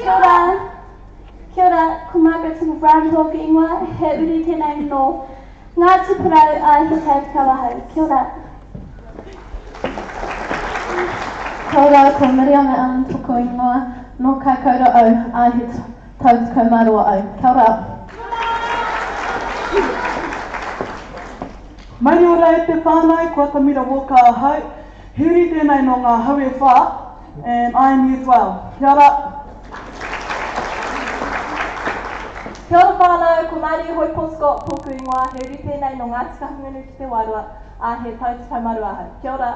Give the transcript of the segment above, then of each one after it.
Kia ora, ko Margaret from Brown Hawk ingoa, he uri tēnei no ngā tuparau a he tau kawahau. Kia ora. Kia ora, ko Miriam Allen toko ingoa, no kai kaura au a he tau kaumarua au. Kia ora. Mai ora e te whānau, kua Tamira Wokahau. He uri tēnei no ngā haue whā, and I am Year 12. Kia ora. Kia ora whānau, ko Māori Hoi Scott tōku ingoa, he uri tēnei no ngā tikahungunu ki te wairua, a he tau tikaumaru ahau. Kia ora.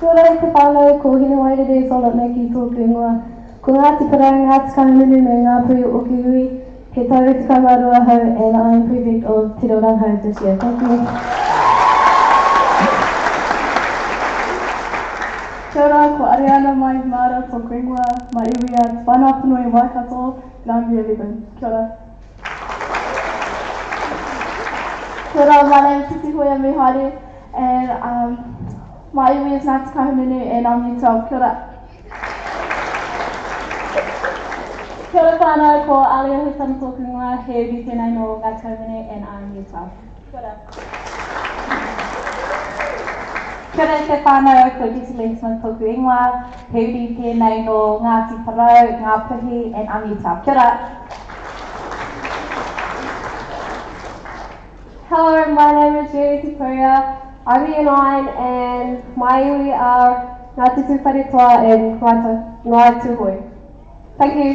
Kia ora te whānau, ko Hinewairere Sollitt-Mackey tōku ingoa. Ko ngā tiparau ngā tikahungunu me ngā pui o ki hui, he tau tikaumaru ahau, and I am Prefect of Reo Rangahau this year. Thank you. Kia ora, ko Ariana mai Mara tōku ingoa, mai iwi a whānau punui Waikato, ngā Year 11. Kia ora. Kia ora, my name is Titi Hoia Mihari, and my iwi is Ngāti Kahumunu, and I'm Year 12. Kia ora. Kia ora whānau, ko Alia Hutana tōku ingoa, he uri tēnei no Ngāti Kahumunu, and I'm Year 12. Kia ora. Kia ora te whānau, ko Gisela Smith tōku ingoa, he uri tēnei no Ngāti Parau, Ngā Puhi, and I'm Year 12. Kia ora. Hello, my name is Reo Rangahau. I'm Year 9 and my iwi are Ngāti Tūwharetoa and Ngāi Tūhoi. Thank you.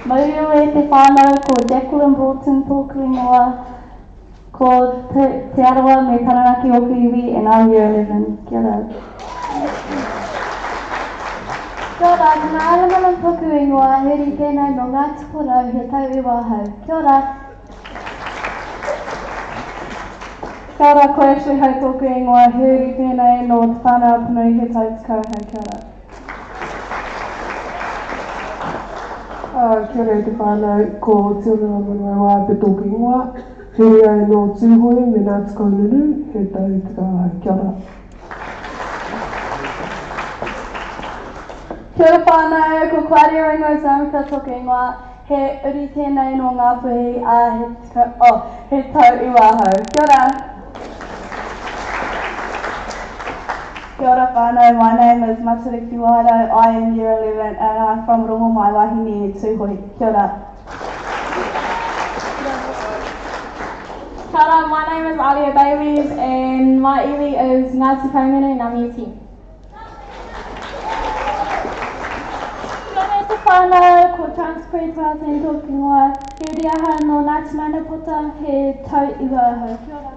Mai e te whānau, ko Jacqueline Broughton tōku ingoa, ko te arawa me Taranaki o Iwi, and I'm Year 11. Kia ora. Kia ora, ko ngā alamana tōku ingoa, he uri tēnei no ngā tuparau he tau iwa hau. Kia ora. Kia ora, ko Ashley Hau tōku ingoa, he uri tēnei no te whānau punui he tau tikau hau. Kia ora. Kia ora te whānau, ko Tiona Manawa te tōku ingoa, he uri ai no tūhoi me ngā tikaununu he tau tikau hau. Kia ora. Kia ora whānau, ko Claudia Ringo Zamika tōku ingoa, he uri tēnei no ngā puhi a he tau iwa hau. Kia ora. Kia ora whānau, my name is Matariki Wairau, I am Year 11 and I'm from Rongo Mai Wahine, Tūhoi. Kia ora. Kia ora, my name is Alia Davies, and my iwi is Ngāti Kahumunu, and I'm Year 10. Te whānau, ko Transpree Tātene tōku ingoa, he uri aha no Ngāti Manapota, he tau iwa ahau. Kia ora.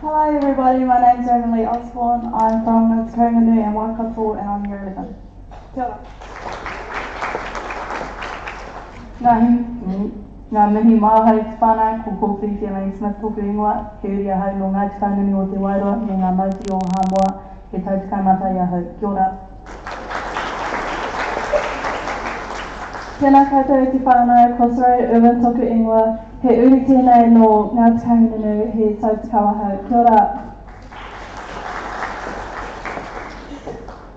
Hello everybody, my name is Evan Osborne. I'm from Ngāti Kahungunu and Waikato and I'm Year 11. Kia ora. Ngā mihi māhau te whānau, ko Kōwhiri Gisela Smith tōku ingoa, he uri ahau no Ngāti Kahungunu o te Wairua, me ngā mauti o Hāmoa, he tau tikau matai ahau. Kia ora. Tēnā koutou te whānau, ko Soraya Irwin tōku ingoa, he uri tēnei no Ngāti Kahungunu, he tau tikau ahau. Kia ora.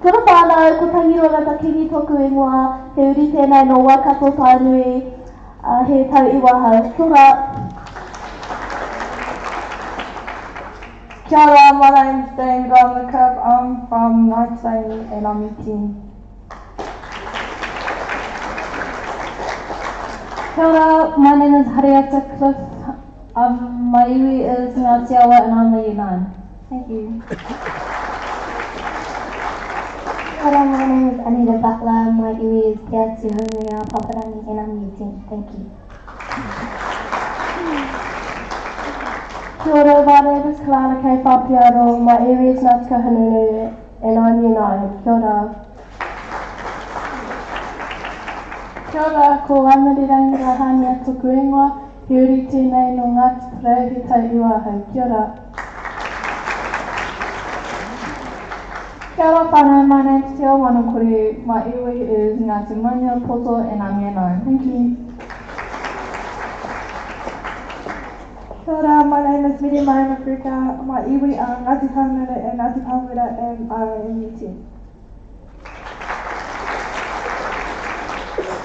Kia ora whānau, ko Tangiroa Ratakiri tōku ingoa, he uri tēnei no Waikato Tainui, he tau iwa hau. Kia ora. Kia ora, my name is David McCubb. I'm from Ngāti and I'm 18. Kia ora, my name is Hariata Cliff. My iwi is Ngāti Awa and I'm Year 9. Thank you. Hello, my name is Anita Butler. My iwi is Te Atu Haumea Paparangi and I'm Year 10. Thank you. Kia ora, my name is Kalana Kei Whapiaro. My iwi is Ngāti Kahungunu, and I'm Year 9. Kia ora. Kia ora, ko Amiri Rangahau tōku ingoa, he uri tēnei no Ngāti Parau he tau iwa hau. Kia ora. Kia ora whānau, my name is Teo Wanakuri. My iwi is Ngāti Monia Poto and I'm Year 9. Thank you. Kia ora, my name is Hinewairere. My iwi are Ngāti Kahungunu and Ngāti Pāwera, and I am Year 10.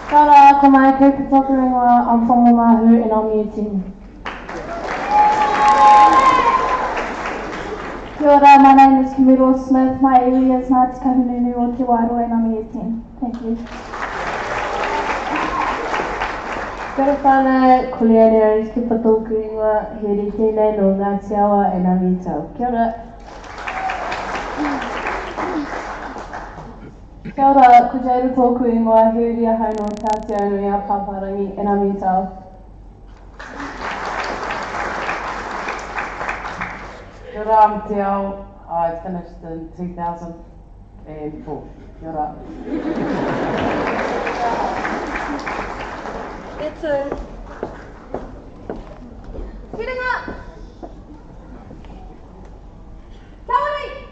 Kia ora, ko mai kei te toku ingoa, I'm from Omahu and I'm Year 10. Kia ora, my name is Camille Smith. My area is Ngāti Kahungunu o Te Wairoa and I'm Year 10. Thank you. Kia ora whānau, ko Leonie ki patoku ingoa, he ri tēnei no Ngāti Awa and I'm Year 12. Kia ora. Kia ora, ko Jairu tōku ingoa, he uri ahau no Te Atiaurui a Pāparangi and I'm Year 12. Kia ora, I'm Te Ao. I finished in 2004. Kia ora. It's a... Whiringa! Kauri!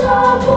Thank you.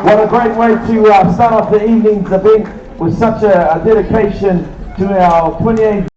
What a great way to start off the evening's event with such a dedication to our 28th